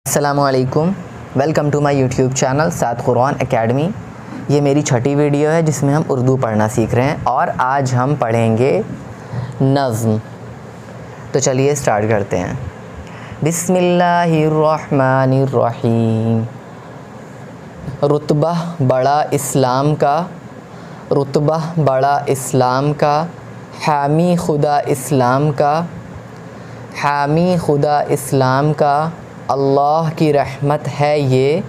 अस्सलामुअलैकुम, welcome to my YouTube channel Saad Quran academy. ये मेरी छठी वीडियो है जिसमें हम उर्दू पढ़ना सीख रहे हैं और आज हम पढ़ेंगे नज़्म। तो चलिए स्टार्ट करते हैं। बिस्मिल्लाहिर्रहमानिर्रहीम। रुतबा बड़ा इस्लाम का, रुतबा बड़ा इस्लाम का, हामी खुदा इस्लाम का, हामी खुदा इस्लाम का, अल्लाह की रहमत है ये,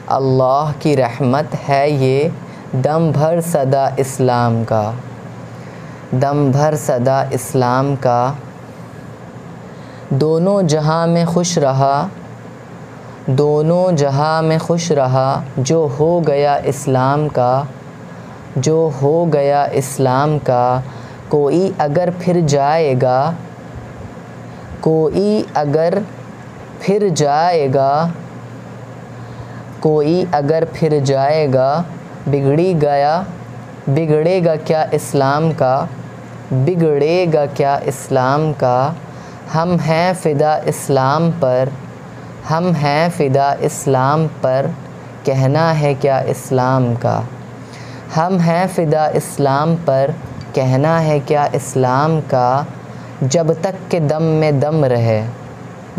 अल्लाह की रहमत है ये, दम भर सदा इस्लाम का, दम भर सदा इस्लाम का। दोनों जहां में खुश रहा, दोनों जहां में खुश रहा, जो हो गया इस्लाम का, जो हो गया इस्लाम का। कोई अगर फिर जाएगा, कोई अगर फिर जाएगा, कोई अगर फिर जाएगा, बिगड़ी गया, बिगड़ेगा क्या इस्लाम का, बिगड़ेगा क्या इस्लाम का। हम हैं फ़िदा इस्लाम पर, हम हैं फ़िदा इस्लाम पर, कहना है क्या इस्लाम का। हम हैं फ़िदा इस्लाम पर, कहना है क्या इस्लाम का। जब तक के दम में दम रहे,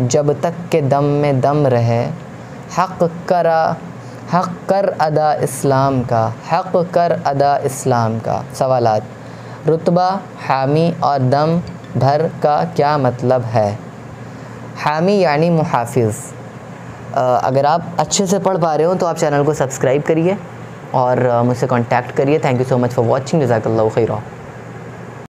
जब तक के दम में दम रहे, हक़ कर अदा इस्लाम का, हक़ कर अदा इस्लाम का। सवालात: रुतबा, हामी और दम भर का क्या मतलब है। हामी यानी मुहाफ़िज़। अगर आप अच्छे से पढ़ पा रहे हो तो आप चैनल को सब्सक्राइब करिए और मुझसे कांटेक्ट करिए। Thank you so much for watching. जज़ाकल्लाहु खैरा।